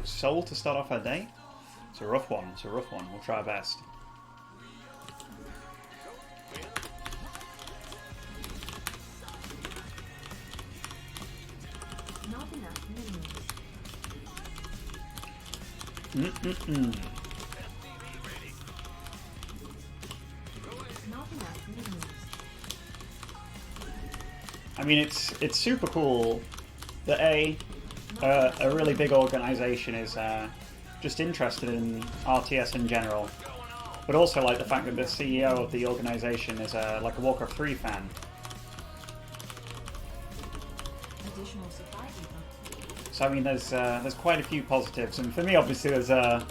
Soul to start off our day. It's a rough one. It's a rough one. We'll try our best. Not enough minerals. Not enough minerals. I mean, it's super cool that a really big organization is just interested in RTS in general, but also like the fact that the CEO of the organization is like a Warcraft 3 fan. Additional supply depot. So I mean, there's quite a few positives, and for me, obviously, there's a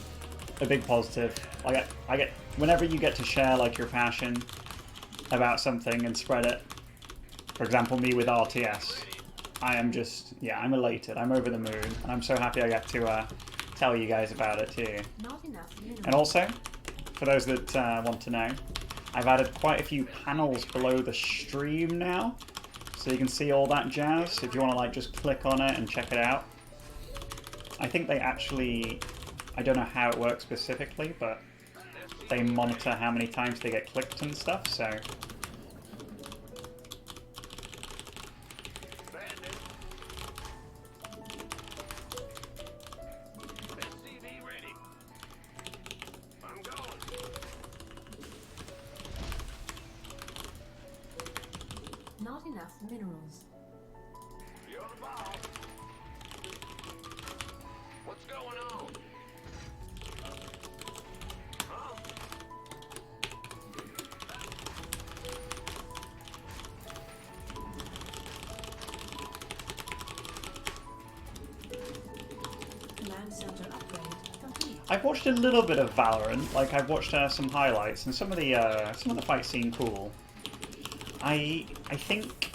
big positive. I get whenever you get to share like your passion about something and spread it. For example, me with RTS, I am just I'm elated. I'm over the moon, and I'm so happy I get to tell you guys about it too. Not enough minerals. And also, for those that want to know, I've added quite a few panels below the stream now, so you can see all that jazz. If you want to like just click on it and check it out. I think they actually, I don't know how it works specifically, but they monitor how many times they get clicked and stuff. So. Not enough minerals. You're the boss. What's going on? Huh? Command center upgrade complete. I've watched a little bit of Valorant. Like I've watched some highlights, and some of the fights seem cool. I think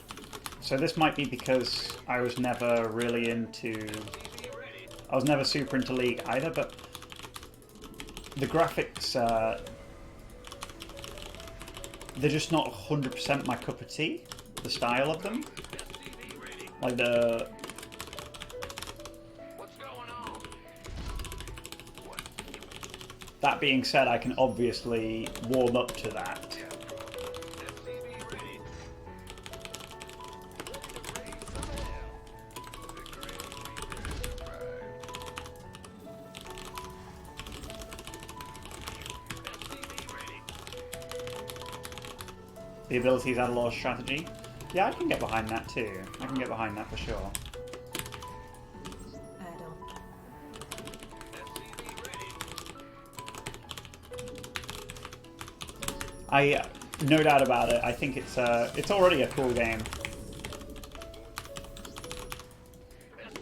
so. This might be because I was never really I was never super into League either, but the graphics they're just not 100% my cup of tea. The style of them, like the. That being said, I can obviously warm up to that. The abilities add a lot of strategy. Yeah, I can get behind that too. I can get behind that for sure. Add on. No doubt about it. I think it's already a cool game.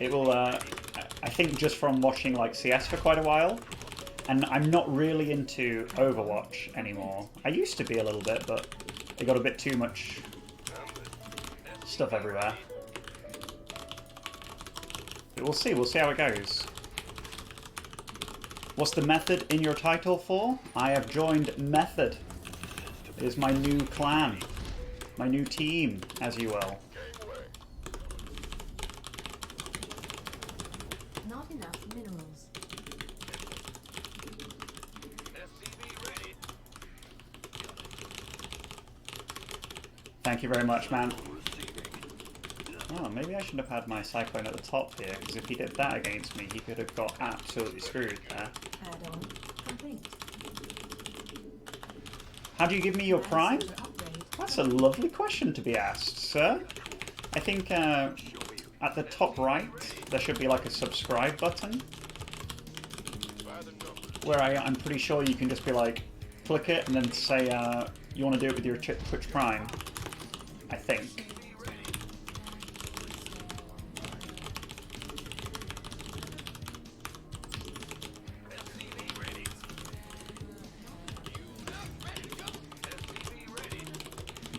It will. I think just from watching like CS for quite a while, and I'm not really into Overwatch anymore. I used to be a little bit, but they got a bit too much stuff everywhere. But we'll see. We'll see how it goes. What's the method in your title for? I have joined Method. It is my new clan. My new team, as you will. Not enough minerals. Thank you very much, man. Oh, maybe I should have had my Cyclone at the top here, because if he did that against me, he could have got absolutely screwed there. Add on complete. How do you give me your prime? Center upgrade. That's a lovely question to be asked, sir. I think at the top right, there should be like a subscribe button, where I'm pretty sure you can just be like, click it, and then say you want to do it with your Twitch Prime. I think.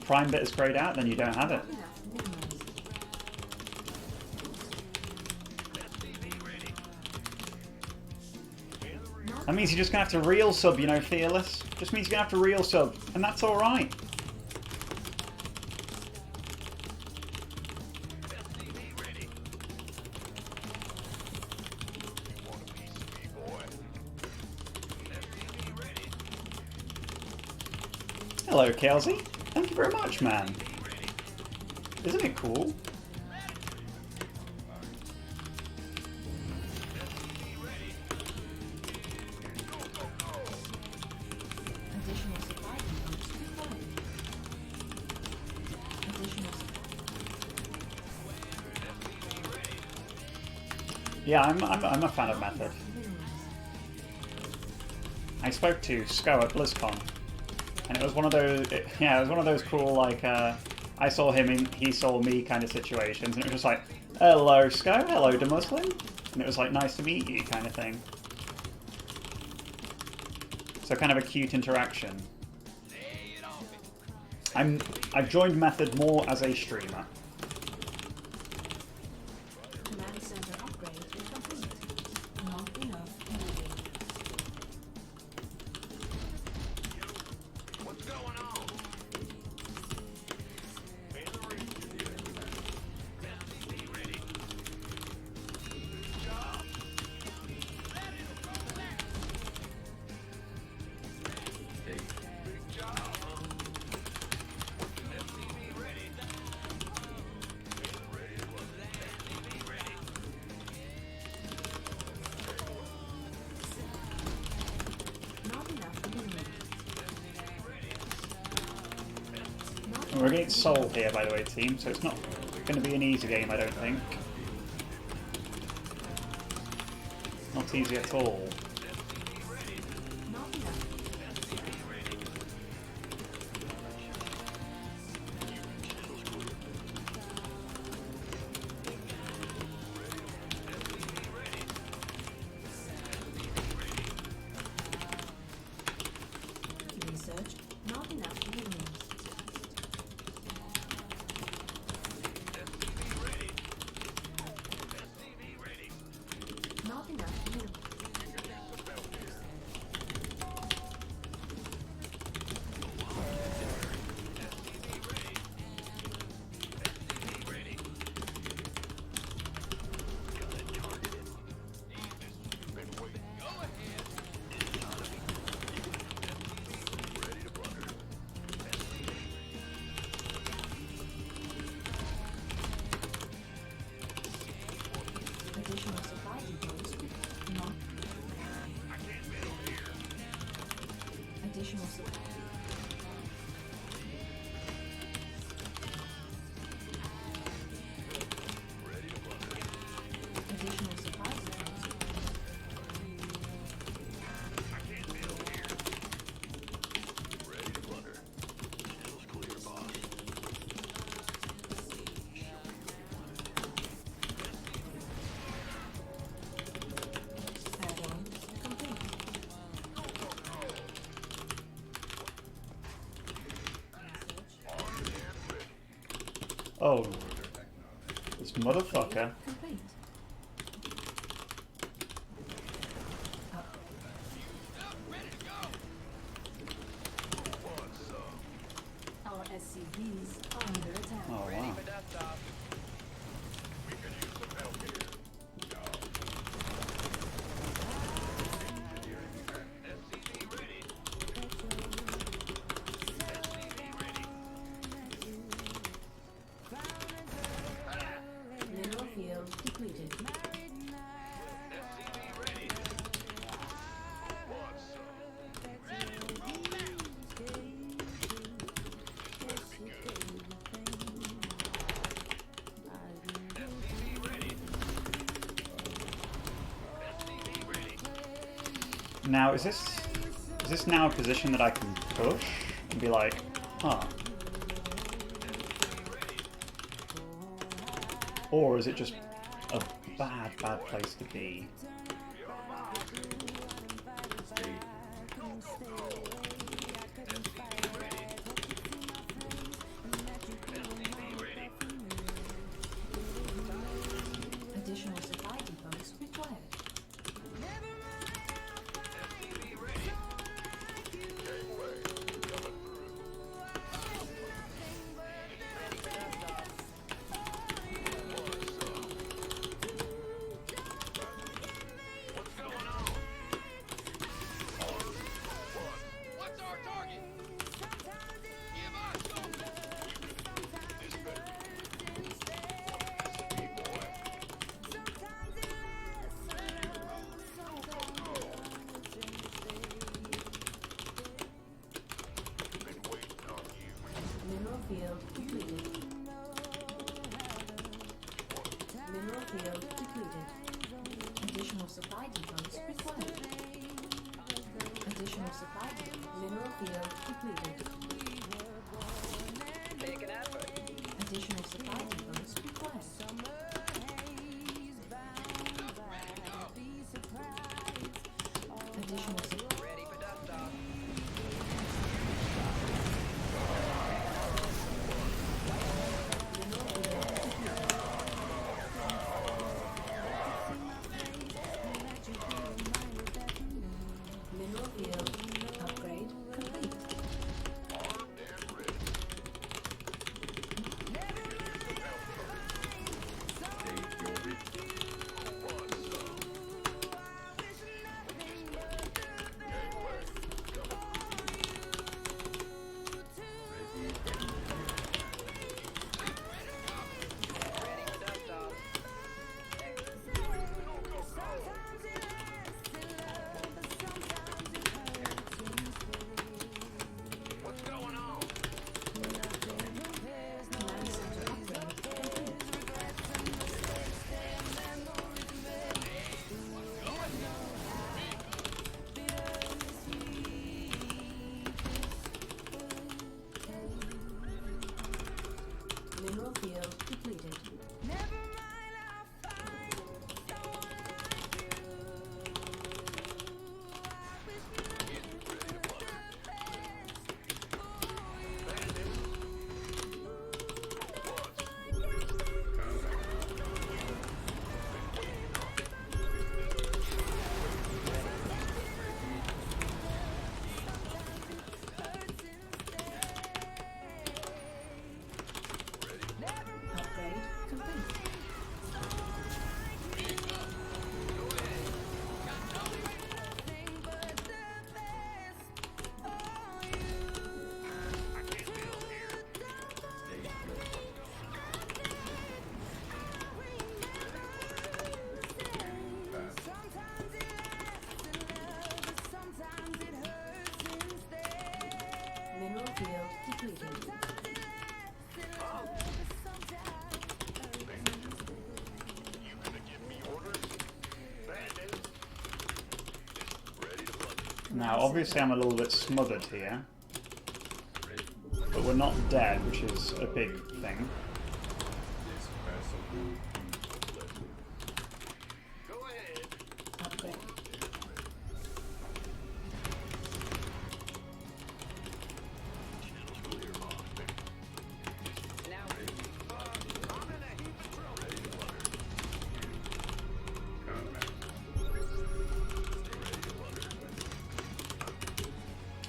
Prime bit is grayed out, then you don't have it. Not enough minerals. That means you're just gonna have to real sub, you know, Fearless. Just means you're gonna have to real sub, and that's alright. Hello, Kelsey. Thank you very much, man. Isn't it cool? Additional supply depots required. Additional supply. Yeah, I'm a fan of Method. Minerals. I spoke to Sko at BlizzCon, and it was one of those. Yeah, it was one of those cool like I saw him and he saw me kind of situations, and it was just like, hello Sko, hello DeMusliM, and it was like nice to meet you kind of thing. So kind of a cute interaction. I've joined Method more as a streamer. Command center upgrade is complete. Not enough energy. What's going on? In the ring. SCV ready. Good job. Big job. SCV ready. Ready to work. SCV ready. Not enough minerals. We're against Soul here, by the way, team, so it's not going to be an easy game, I don't think. Not easy at all. Not enough. Research. Not enough minerals. Not enough minerals. Additional supply depots. Not. Additional supply. Additional supply depots. Add-on complete. Oh, this motherfucker. Complete. Our SCVs are under attack. Oh wow. Mineral field depleted. Now is this now a position that I can push and be like, huh? Or is it just a bad place to be? Additional supply depots required. votes required. Additional supply. Mineral field completed. Make an effort. Additional supply votes required. Additional supply. Ready for dust off. Mineral field upgrade complete. Ready for dust off. What's going on? Command center upgrade complete. Mineral field completed. Upgrade complete. I can't build here. Mineral field depleted. You gonna give me orders? Bandit. Ready to plug. Now, obviously, I'm a little bit smothered here, but we're not dead, which is a big thing. Go ahead. Upgrade. Now, I'm in a heap of trouble.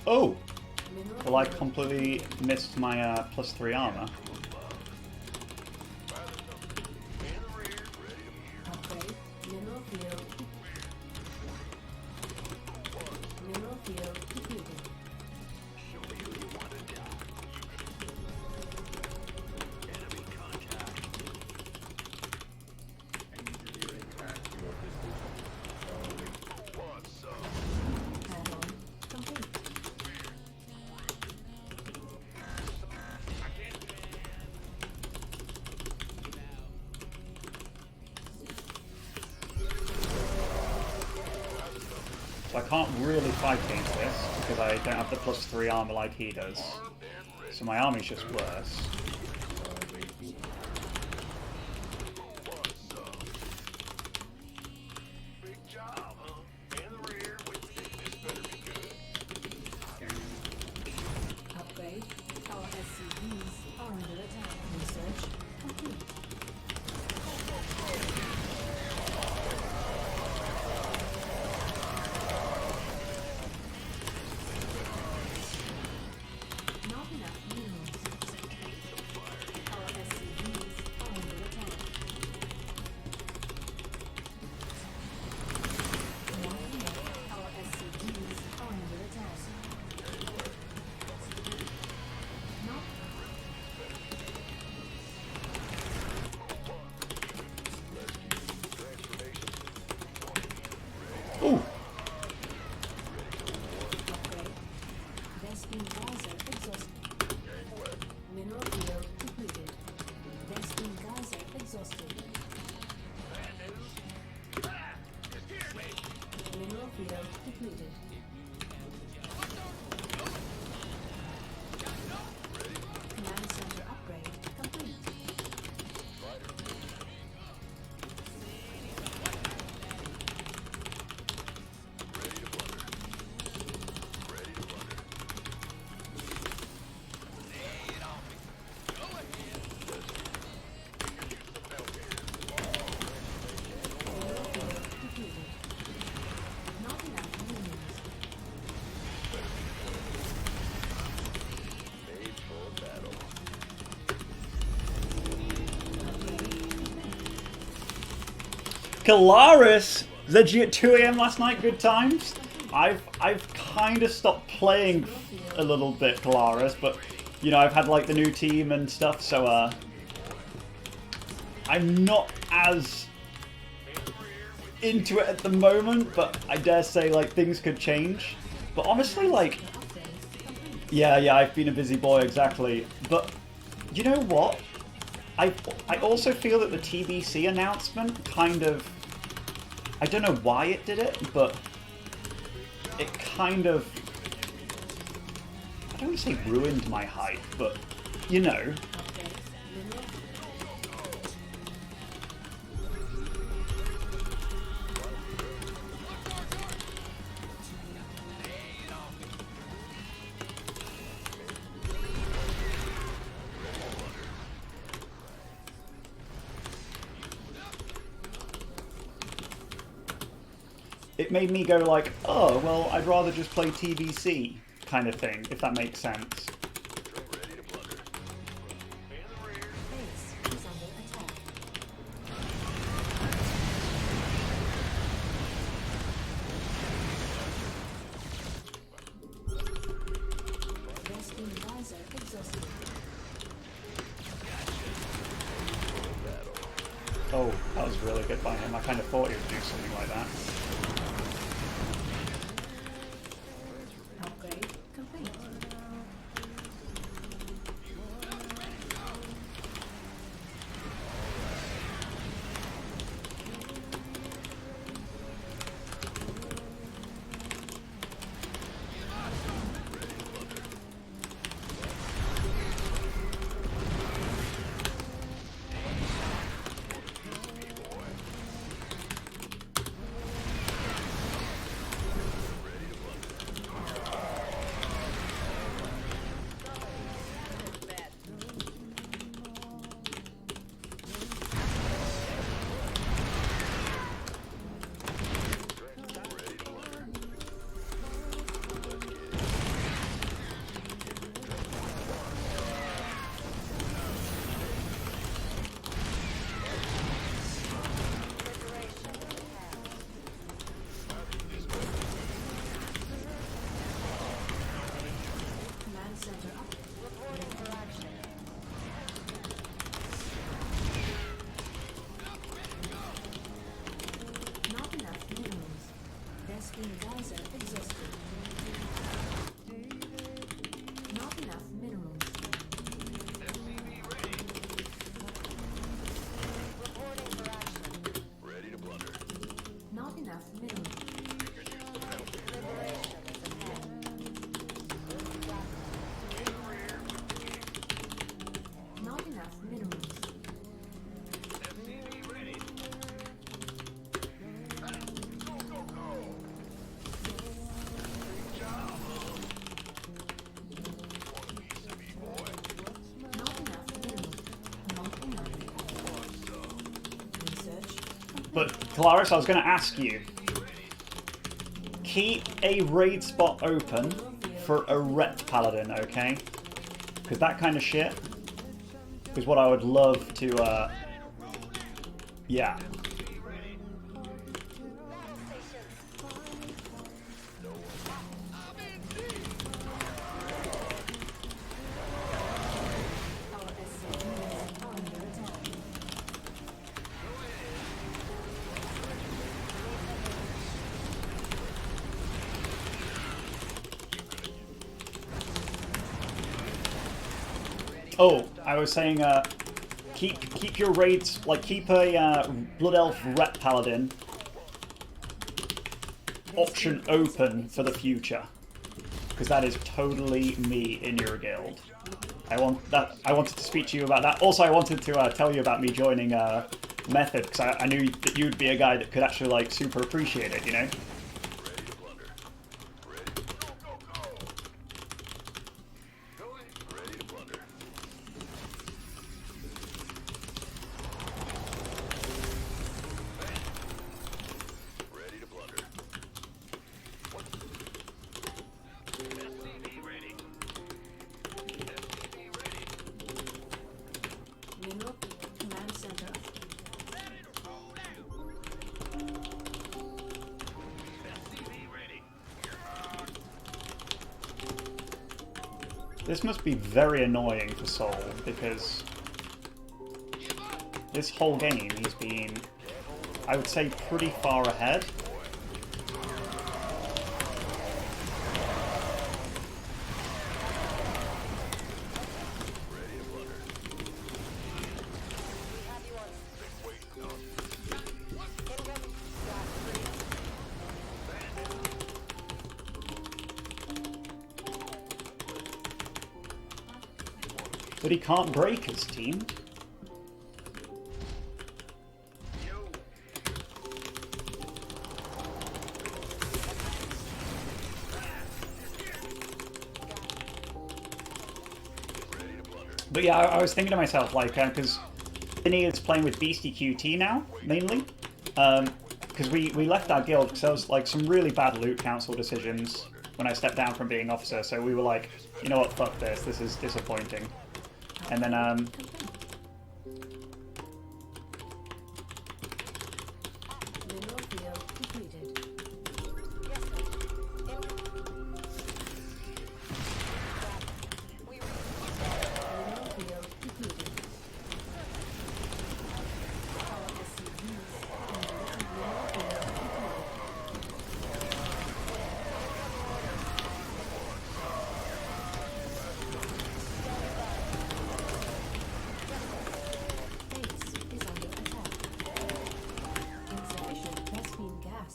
Oh! Mineral Well, I field completely missed my +3 armor. In the rear. Ready to upgrade. Mineral field. Mineral field depleted. show me who you want to die. Enemy contact. What's up? Add-on complete. I can't. So I can't really fight against this, because I don't have the +3 armor like he does. So my army's just worse. What's up? Big job, huh? In the rear. This better be good. Upgrade. Our SCVs are under attack. Research complete. Not enough minerals. field depleted. Command center upgrade complete. Depleted. Not enough minions. Kalaris! ZG at 2 AM last night, good times. I've kind of stopped playing a little bit Kalaris, but you know, I've had like the new team and stuff, so I'm not as into it at the moment, but I dare say like things could change. But honestly, like, yeah, I've been a busy boy, exactly. But you know what? I also feel that the TBC announcement kind of, I don't know why it did it, but it kind of, I don't want to say ruined my hype, but you know. It made me go like, oh, well, I'd rather just play TBC kind of thing, if that makes sense. Base is under attack. Rescue visor exhausted. Oh, that was really good by him. I kind of thought he would do something like that. Upgrade complete. Command center up. Ready for action. Not enough minerals. Rescue visor exhausted. Not enough minerals. Reporting for action. Ready to blunder. Not enough minerals. Liberation is ahead. Not enough minerals. Not enough minerals. Not enough. Research. But, Kalaris, I was going to ask you, keep a raid spot open for a Ret Paladin, okay? Because that kind of shit is what I would love to, yeah. Our SC2 are under attack. Oh, I was saying, keep your raids, like, keep a Blood Elf Ret Paladin option open for the future, because that is totally me in your guild. I wanted to speak to you about that. Also, I wanted to tell you about me joining Method, because I knew that you'd be a guy that could actually like super appreciate it, you know? Mineral command center. This must be very annoying for Soul, because this whole game he's been, I would say, pretty far ahead. But he can't break his team. But yeah, I was thinking to myself, like, because Vinny is playing with Beastie QT now, mainly. Because we left our guild because there was, like, some really bad loot council decisions when I stepped down from being officer, so we were like, you know what, fuck this is disappointing. And then, Mineral field depleted. Mineral field depleted. Our SCVs under mineral field depleted. Base is under attack. Insufficient Vespine gas.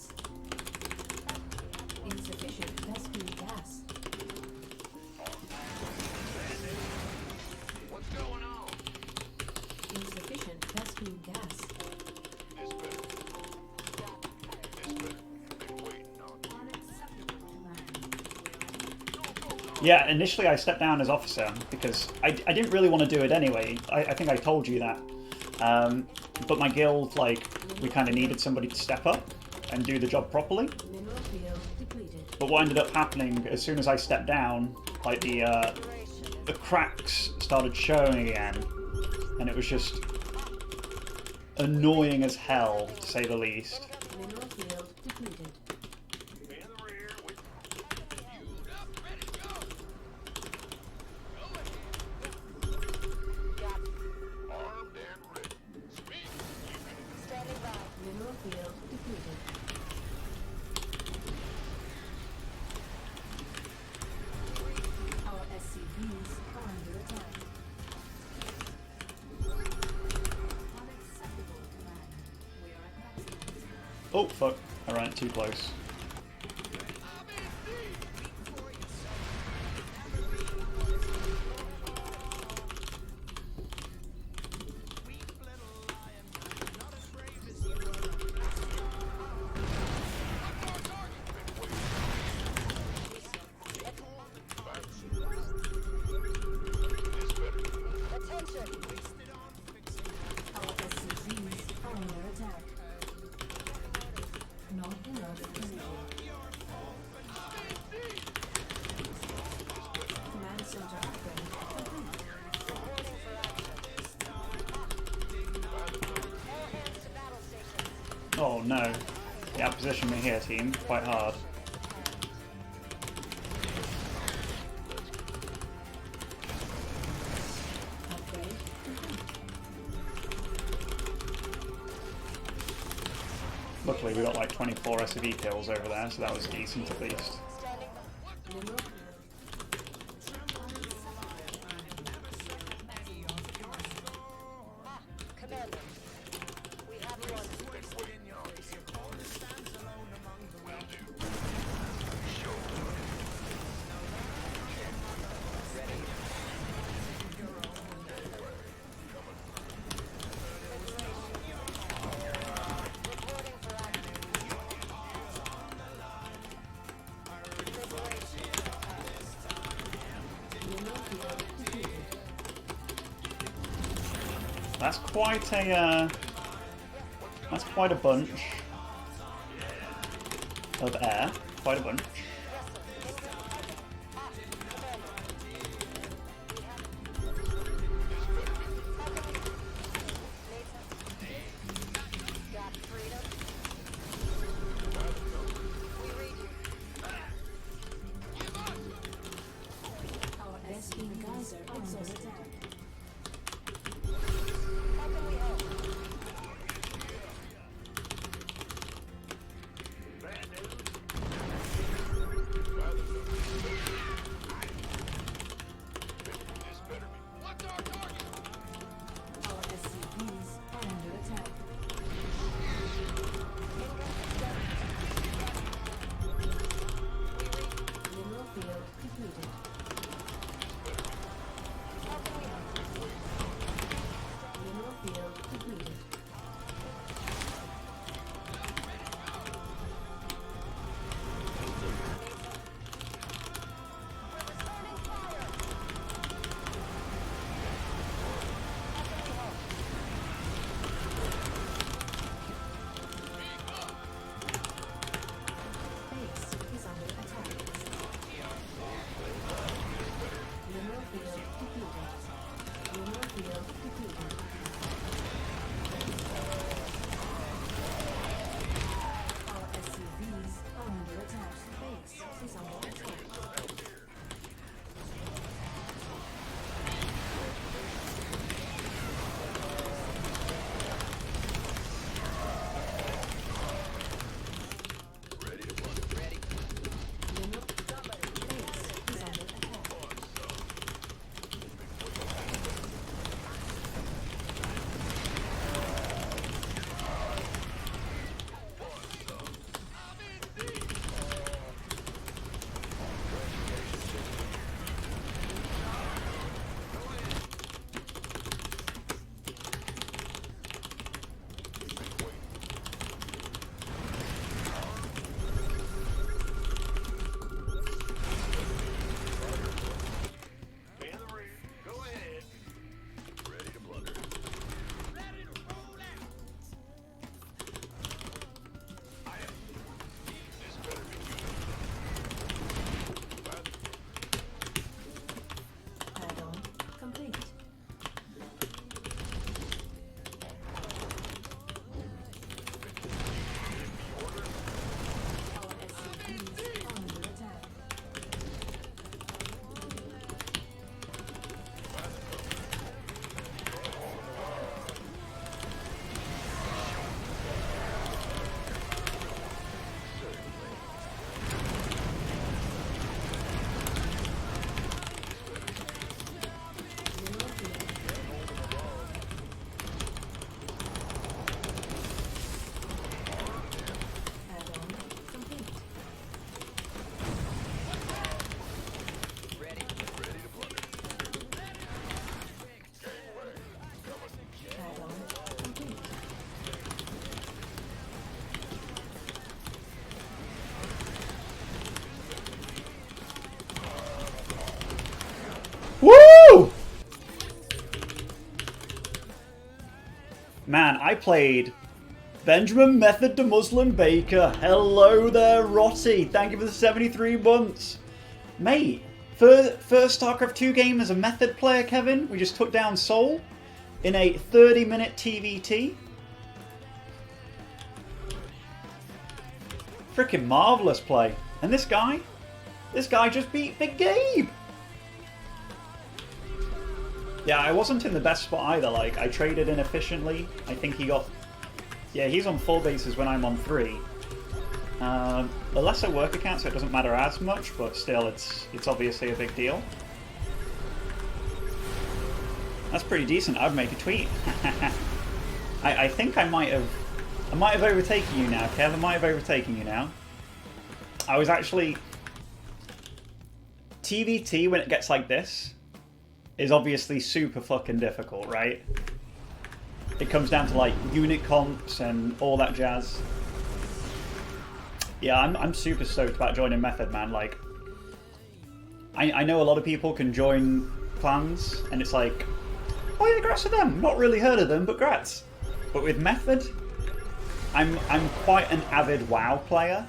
Insufficient Vespine gas. What's going on? Insufficient Vespine gas. This better. This better. Been waiting on. Unacceptable command. yeah, initially I stepped down as officer because I didn't really want to do it anyway. I think I told you that. But my guild, like, we kind of needed somebody to step up and do the job properly. Mineral field depleted. But what ended up happening, as soon as I stepped down, like, the cracks started showing again. And it was just annoying as hell, to say the least. Mineral field depleted. In the rear with armed and ready. Speak. Standing by. Mineral field depleted. Our SCVs are under attack. Unacceptable command. We are at maximum. Oh, fuck. Alright, too close. Attention. Our SCVs are under attack. Not enough energy. Command center upgrade complete. Reporting for action. All hands to battle stations. Oh no. Yeah, position me here, team. Quite hard. Upgrade complete. Luckily, we got like 24 SCV kills over there, so that was decent at least. Standing by. Mineral Commander. We have you on. Will do. That's quite a bunch of air. Quite a bunch. Our SC geyser is under attack. Bad news. This better be. What's our target? Our SCVs are under attack. Mineral field completed. Mineral field completed. Base is under attack. Mineral field completed. Mineral field completed. Our SCVs are under attack. Base is under attack. Mineral base is under attack. In the rear. Go ahead. Ready to plunder. Ready to roll out. This better be good. Add-on complete. Our SCVs are under attack. Mineral field. Add-on complete. Add-on complete. Woo! Man, I played Benjamin Method DeMusliM Baker. Hello there, Rotty. Thank you for the 73 months. Mate, first StarCraft 2 game as a Method player, Kevin. We just took down Seoul in a 30-minute TVT. Freaking marvelous play. And this guy just beat Big Gabe. Yeah, I wasn't in the best spot either. Like, I traded inefficiently. I think he got... Yeah, he's on 4 bases when I'm on 3. A lesser worker count, so it doesn't matter as much, but still, it's obviously a big deal. That's pretty decent. I'd make a tweet. I think I might have overtaken you now, Kev. I might have overtaken you now. I was actually... TVT, when it gets like this, is obviously super fucking difficult, right? It comes down to like unit comps and all that jazz. Yeah, I'm super stoked about joining Method, man. Like, I know a lot of people can join clans, and it's like, oh yeah, grats to them. Not really heard of them, but grats. But with Method, I'm quite an avid WoW player,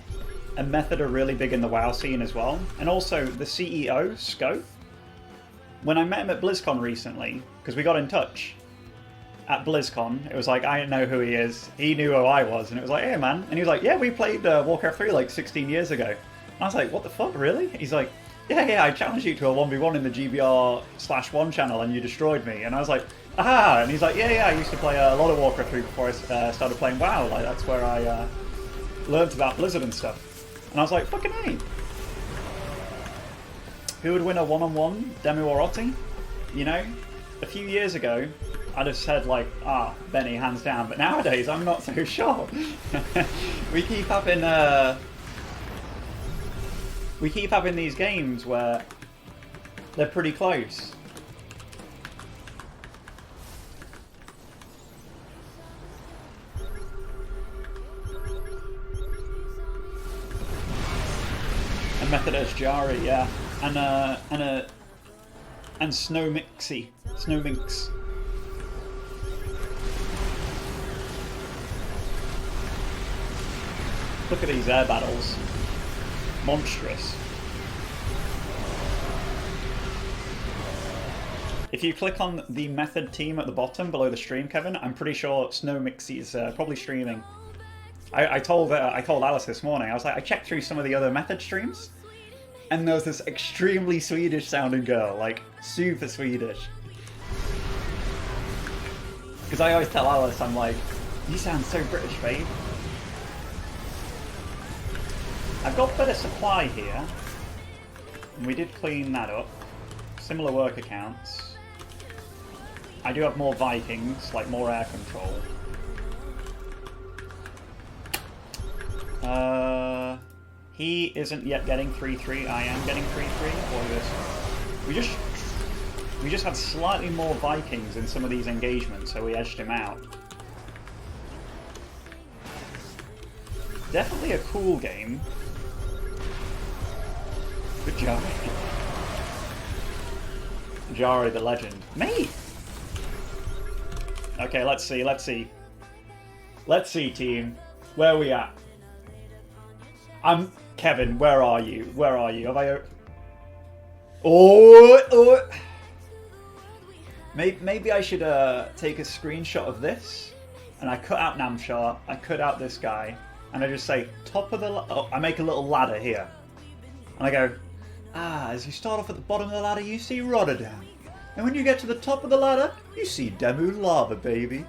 and Method are really big in the WoW scene as well. And also the CEO, Scope. When I met him at BlizzCon recently, because we got in touch at BlizzCon, it was like, I didn't know who he is. He knew who I was, and it was like, hey man. And he was like, yeah, we played Warcraft 3 like 16 years ago. And I was like, what the fuck, really? He's like, yeah, I challenged you to a 1v1 in the GBR/1 channel and you destroyed me. And I was like, aha! And he's like, yeah, I used to play a lot of Warcraft 3 before I started playing WoW. Like, that's where I learned about Blizzard and stuff. And I was like, fucking hey. Who would win a one-on-one, Demu or Otti? You know, a few years ago, I'd have said like, Benny, hands down. But nowadays, I'm not so sure. We keep having these games where they're pretty close. And Methodist Jari, yeah. And Snowminx. Look at these air battles. Monstrous. If you click on the Method team at the bottom below the stream, Kevin, I'm pretty sure Snowmixy is probably streaming. I told Alice this morning, I was like, I checked through some of the other Method streams, and there was this extremely Swedish sounding girl, like super Swedish. Because I always tell Alice, I'm like, you sound so British, babe. I've got better supply here, and we did clean that up. Similar work accounts. I do have more Vikings, like more air control. He isn't yet getting 3-3. I am getting 3-3. What is this? We just had slightly more Vikings in some of these engagements, so we edged him out. Definitely a cool game. Good job. Jari the legend. Mate! Okay, let's see. Let's see, team. Where are we at? Kevin, where are you? Where are you? Have I... Oh! Maybe I should take a screenshot of this, and I cut out Namshar, I cut out this guy, and I just say, top of the... I make a little ladder here. And I go, as you start off at the bottom of the ladder, you see Rotterdam. And when you get to the top of the ladder, you see Demu Lava, baby.